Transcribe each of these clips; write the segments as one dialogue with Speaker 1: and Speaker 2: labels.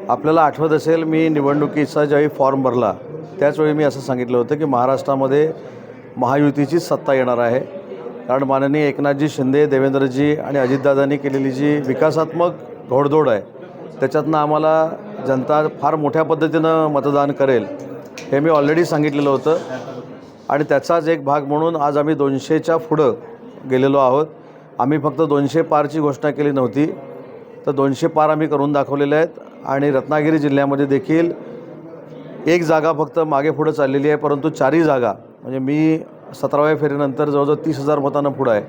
Speaker 1: आपल्याला आठवत असेल, मी निवडणुकीचा ज्यावेळी फॉर्म भरला त्याचवेळी मी असं सांगितलं होतं की महाराष्ट्रामध्ये महायुतीचीच सत्ता येणार आहे. कारण माननीय एकनाथजी शिंदे, देवेंद्रजी आणि अजितदादांनी केलेली जी विकासात्मक घोडदौड आहे त्याच्यातनं आम्हाला जनता फार मोठ्या पद्धतीनं मतदान करेल हे मी ऑलरेडी सांगितलेलं होतं. आणि त्याचाच एक भाग म्हणून आज आम्ही 200च्या पुढं गेलेलो आहोत. आम्ही फक्त 200 पारची घोषणा केली नव्हती, तर 200 पार आम्ही करून दाखवलेले आहेत. आणि रत्नागिरी जिल्ह्यामध्ये देखील एक जागा फक्त मागे पुढं चाललेली आहे, परंतु 4ही जागा म्हणजे मी 17व्या फेरीनंतर जवळजवळ 30,000 मतांना पुढं आहे.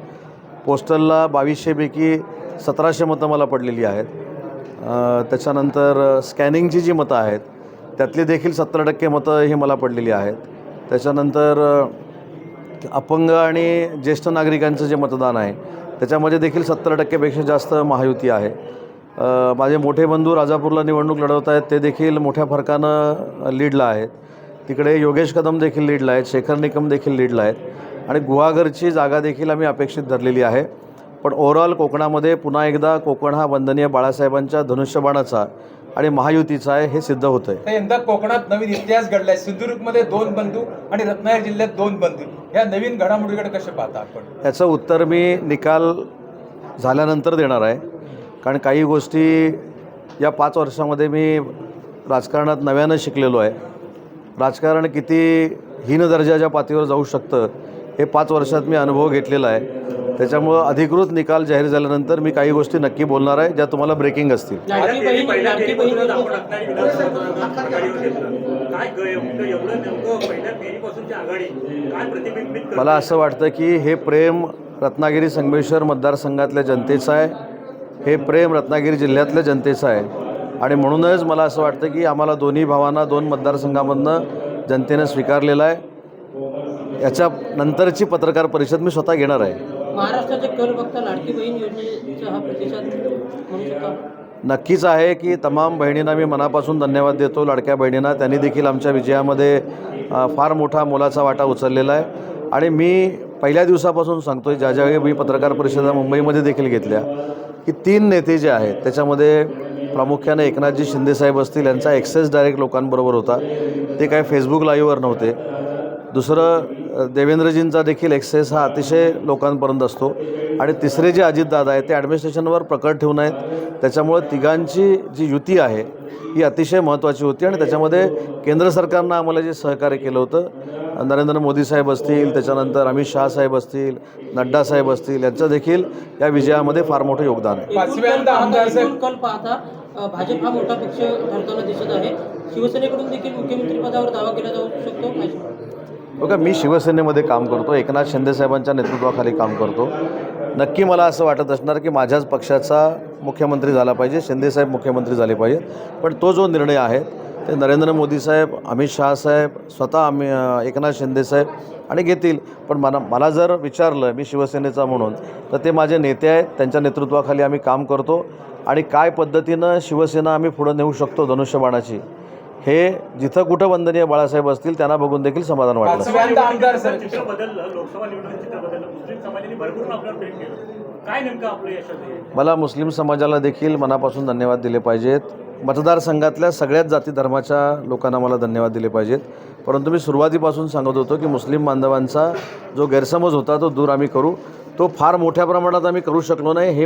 Speaker 1: पोस्टलला 2200 पैकी 1700 मतं मला पडलेली आहेत. त्याच्यानंतर स्कॅनिंगची जी मतं आहेत त्यातली देखील 70% मतं ही मला पडलेली आहेत. त्याच्यानंतर अपंग आणि ज्येष्ठ नागरिकांचं जे मतदान आहे त्याच्यामध्ये देखील 70%पेक्षा जास्त महायुती आहे. माझे मोठे बंधू राजापूरला निवडणूक लढवत आहेत, ते देखील मोठ्या फरकानं लीडला आहेत. तिकडे योगेश कदम देखील लीडला आहेत, शेखर निकम देखील लीडला आहेत. आणि गुहागरची जागा देखील आम्ही अपेक्षित धरलेली आहे. पण ओव्हरऑल कोकणामध्ये पुन्हा एकदा कोकण हा वंदनीय बाळासाहेबांच्या धनुष्यबाणाचा आणि महायुतीचा आहे हे सिद्ध होतं आहे.
Speaker 2: यंदा कोकणात नवीन इतिहास घडलाय. सिंधुदुर्गमध्ये 2 बंधू आणि रत्नागिरी जिल्ह्यात 2 बंधू. या नवीन घडामोडीकडे कसे पाहता आपण?
Speaker 1: याचं उत्तर मी निकाल झाल्यानंतर देणार आहे. कारण काही गोष्टी या 5 वर्षामध्ये मी राजकारणात नव्यानं शिकलेलो आहे. राजकारण किती हीन दर्जाच्या पातळीवर जाऊ शकतं हे 5 वर्षात मी अनुभव घेतलेला आहे. त्याच्यामुळं अधिकृत निकाल जाहीर झाल्यानंतर मी काही गोष्टी नक्की बोलणार आहे ज्या तुम्हाला ब्रेकिंग असतील. मला असं वाटतं की हे प्रेम रत्नागिरी संगमेश्वर मतदारसंघातल्या जनतेचं आहे, हे प्रेम रत्नागिरी जिल्ह्यातल्या जनतेचं आहे. आणि म्हणूनच मला असं वाटतं की आम्हाला दोन्ही भावांना 2 मतदारसंघामधनं जनतेनं स्वीकारलेलं आहे. याच्या नंतरची पत्रकार परिषद मी स्वतः घेणार आहे.
Speaker 3: महाराष्ट्राचे कर बघता लाडकी बहीण योजनेचा हा प्रतिसाद म्हणू शकता?
Speaker 1: नक्कीच आहे की तमाम बहिणींना मी मनापासून धन्यवाद देतो. लाडक्या बहिणींना त्यांनी देखील आमच्या विजयामध्ये फार मोठा मोलाचा वाटा उचललेला आहे. आणि मी पहिल्या दिवसापासून सांगतो आहे, ज्यावेळी मी पत्रकार परिषदा मुंबईमध्ये देखील घेतल्या की 3 नेते जे आहेत त्याच्यामध्ये प्रामुख्याने एकनाथजी शिंदेसाहेब असतील, यांचा ॲक्सेस डायरेक्ट लोकांबरोबर होता, ते काय फेसबुक लाईव्हवर नव्हते. दुसरं देवेंद्रजींचा देखील ॲक्सेस हा अतिशय लोकांपर्यंत असतो. आणि तिसरे जे अजितदादा आहेत ते ॲडमिनिस्ट्रेशनवर प्रकट ठेवून आहेत. त्याच्यामुळं तिघांची जी युती आहे ही अतिशय महत्त्वाची होती. आणि त्याच्यामध्ये केंद्र सरकारनं आम्हाला जे सहकार्य केलं होतं, नरेंद्र मोदी साहेब असतील, त्याच्यानंतर अमित शहा साहेब असतील, नड्डा साहेब असतील, यांचं देखील या विजयामध्ये फार मोठं योगदान आहे.
Speaker 3: कल पाहता भाजप हा मोठा पक्ष ठरताना दिसत आहे. शिवसेनेकडून देखील मुख्यमंत्रीपदावर दावा केला जाऊ शकतो.
Speaker 1: बघा, मी शिवसेनेमध्ये काम करतो, एकनाथ शिंदेसाहेबांच्या नेतृत्वाखाली काम करतो. नक्की मला असं वाटत असणार की माझ्याच पक्षाचा मुख्यमंत्री झाला पाहिजे, शिंदेसाहेब मुख्यमंत्री झाले पाहिजेत. पण तो जो निर्णय आहे ते नरेंद्र मोदी साहेब, अमित शहा साहेब, स्वतः एकनाथ शिंदेसाहेब आणि घेतील. पण मला जर विचारलं मी शिवसेनेचा म्हणून, तर ते माझे नेते आहेत, त्यांच्या नेतृत्वाखाली आम्ही काम करतो. आणि काय पद्धतीनं शिवसेना आम्ही पुढं नेऊ शकतो धनुष्यबाणाची, हे जिथं कुठं वंदनीय बाळासाहेब असतील त्यांना बघून देखील समाधान वाटलं. मला मुस्लिम समाजाला देखील मनापासून धन्यवाद दिले पाहिजेत. मतदारसंघातल्या सगळ्याच जाती धर्माच्या लोकांना मला धन्यवाद दिले पाहिजेत. परंतु मी सुरुवातीपासून सांगत होतो की मुस्लिम बांधवांचा जो गैरसमज होता तो दूर आम्ही करू. तो फार मोठ्या प्रमाणात आम्ही करू शकलो नाही, हे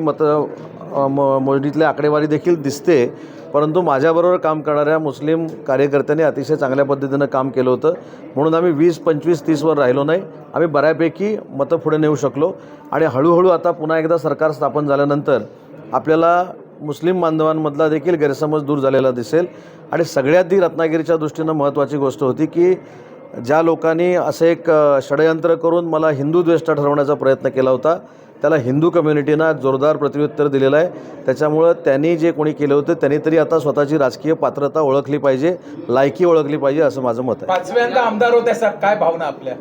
Speaker 1: मोजणीतल्या आकडेवारी देखील दिसते. परंतु माझ्याबरोबर काम करणाऱ्या मुस्लिम कार्यकर्त्यांनी अतिशय चांगल्या पद्धतीनं काम केलं होतं. म्हणून आम्ही 20, 25, 30वर राहिलो नाही. आम्ही बऱ्यापैकी मतं पुढे नेऊ शकलो. आणि हळूहळू आता पुन्हा एकदा सरकार स्थापन झाल्यानंतर आपल्याला मुस्लिम बांधवांमधला देखील गैरसमज दूर झालेला दिसेल. आणि सगळ्यात रत्नागिरीच्या दृष्टीनं महत्त्वाची गोष्ट होती की ज्या लोकांनी असं एक षडयंत्र करून मला हिंदू द्वेष्टा ठरवण्याचा प्रयत्न केला होता, त्याला हिंदू कम्युनिटीनं जोरदार प्रत्युत्तर दिलेलं आहे. त्याच्यामुळं त्यांनी जे कोणी केलं होतं त्यांनी तरी आता स्वतःची राजकीय पात्रता ओळखली पाहिजे, लायकी ओळखली पाहिजे, असं माझं मत आहे.
Speaker 2: 5व्यांदा आमदार होते सर, काय भावना आपल्या?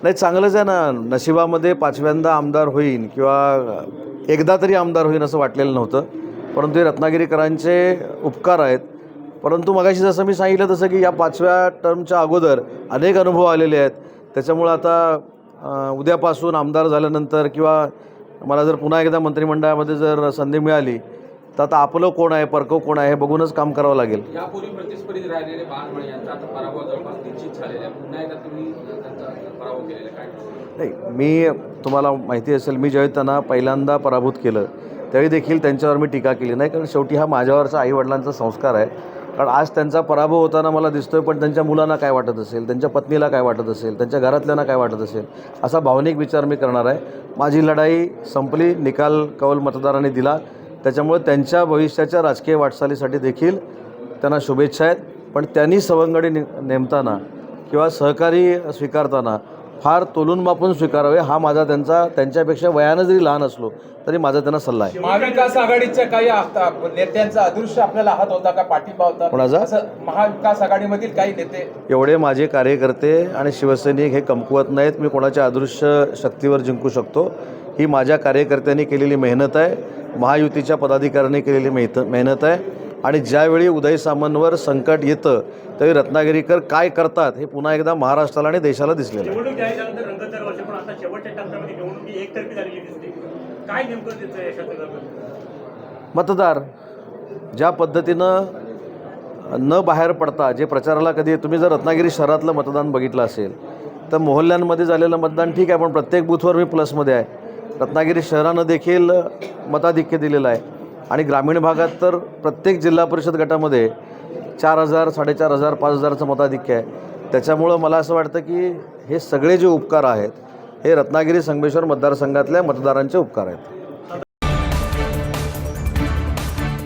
Speaker 1: नाही, चांगलंच आहे ना. नशिबामध्ये 5व्यांदा आमदार होईन किंवा एकदा तरी आमदार होईन असं वाटलेलं नव्हतं. परंतु हे रत्नागिरीकरांचे उपकार आहेत. परंतु मगाशी जसं मी सांगितलं तसं की या 5व्या टर्मच्या अगोदर अनेक अनुभव आलेले आहेत. त्याच्यामुळं आता उद्यापासून आमदार झाल्यानंतर किंवा मला जर पुन्हा एकदा मंत्रिमंडळामध्ये जर संधी मिळाली तर आता आपलं कोण आहे परकं कोण आहे हे बघूनच काम करावं लागेल.
Speaker 4: यापूर्वी प्रतिस्पर्धीत राहिलेले बाळमळे यांचा आता पराभव जवळपास निश्चित झालेला आहे. पुन्हा एकदा तुम्ही त्यांचा पराभव केलेला काय?
Speaker 1: नाही, मी तुम्हाला माहिती असेल, मी ज्यावेळी त्यांना पहिल्यांदा पराभूत केलं त्यावेळी देखील त्यांच्यावर मी टीका केली नाही, कारण शेवटी हा माझ्यावरचा आईवडिलांचा संस्कार आहे. कारण आज त्यांचा पराभव होताना मला दिसतोय, पण त्यांच्या मुलांना काय वाटत असेल, त्यांच्या पत्नीला काय वाटत असेल, त्यांच्या घरातल्यांना काय वाटत असेल, असा भावनिक विचार मी करणार आहे. माझी लढाई संपली, निकाल कौल मतदारांनी दिला, त्याच्यामुळे त्यांच्या भविष्याच्या राजकीय वाटचालीसाठी देखील त्यांना शुभेच्छा आहेत. पण त्यांनी सवंगडी नेमताना किंवा सहकारी स्वीकारताना फार तोलून मापून स्वीकारावे, हा माझा त्यांच्यापेक्षा वयानं जरी लहान असलो तरी माझा त्यांना सल्ला आहे.
Speaker 2: महाविकास आघाडीच्या काही नेत्यांचा अदृश्य आपल्याला हात होता का, पाठिंबा होता?
Speaker 1: कोणाचा?
Speaker 2: असं महाविकास आघाडीमधील काही नेते
Speaker 1: एवढे माझे कार्यकर्ते आणि शिवसैनिक हे कमकुवत नाहीत. मी कोणाच्या अदृश्य शक्तीवर जिंकू शकतो. ही माझ्या कार्यकर्त्यांनी केलेली मेहनत आहे, महायुतीच्या पदाधिकाऱ्यांनी केलेली मेहनत आहे. आणि ज्यावेळी उदय सामंतवर संकट येतं त्यावेळी रत्नागिरीकर काय करतात हे पुन्हा एकदा महाराष्ट्राला आणि देशाला दिसलेलं आहे.
Speaker 5: निवडणूक जाहीर रंगत दरवर्षी, पण आता शेवटच्या टप्प्यामध्ये निवडणुकी एकतर्फी झालेली दिसते. काय नेमकं त्याचं यशाचं?
Speaker 1: मतदार ज्या पद्धतीनं न बाहेर पडता जे प्रचाराला कधी, तुम्ही जर रत्नागिरी शहरातलं मतदान बघितलं असेल तर मोहल्ल्यांमध्ये झालेलं मतदान ठीक आहे, पण प्रत्येक बूथवर मी प्लसमध्ये आहे. रत्नागिरी शहरानं देखील मताधिक्य दिलेलं आहे आणि ग्रामीण भागात तर प्रत्येक जिल्हा परिषद गटामध्ये 4,000, 4,500, 5,000चं मताधिक्य आहे. त्याच्यामुळं मला असं वाटतं की हे सगळे जे उपकार आहेत हे रत्नागिरी संगमेश्वर मतदारसंघातल्या मतदारांचे उपकार आहेत.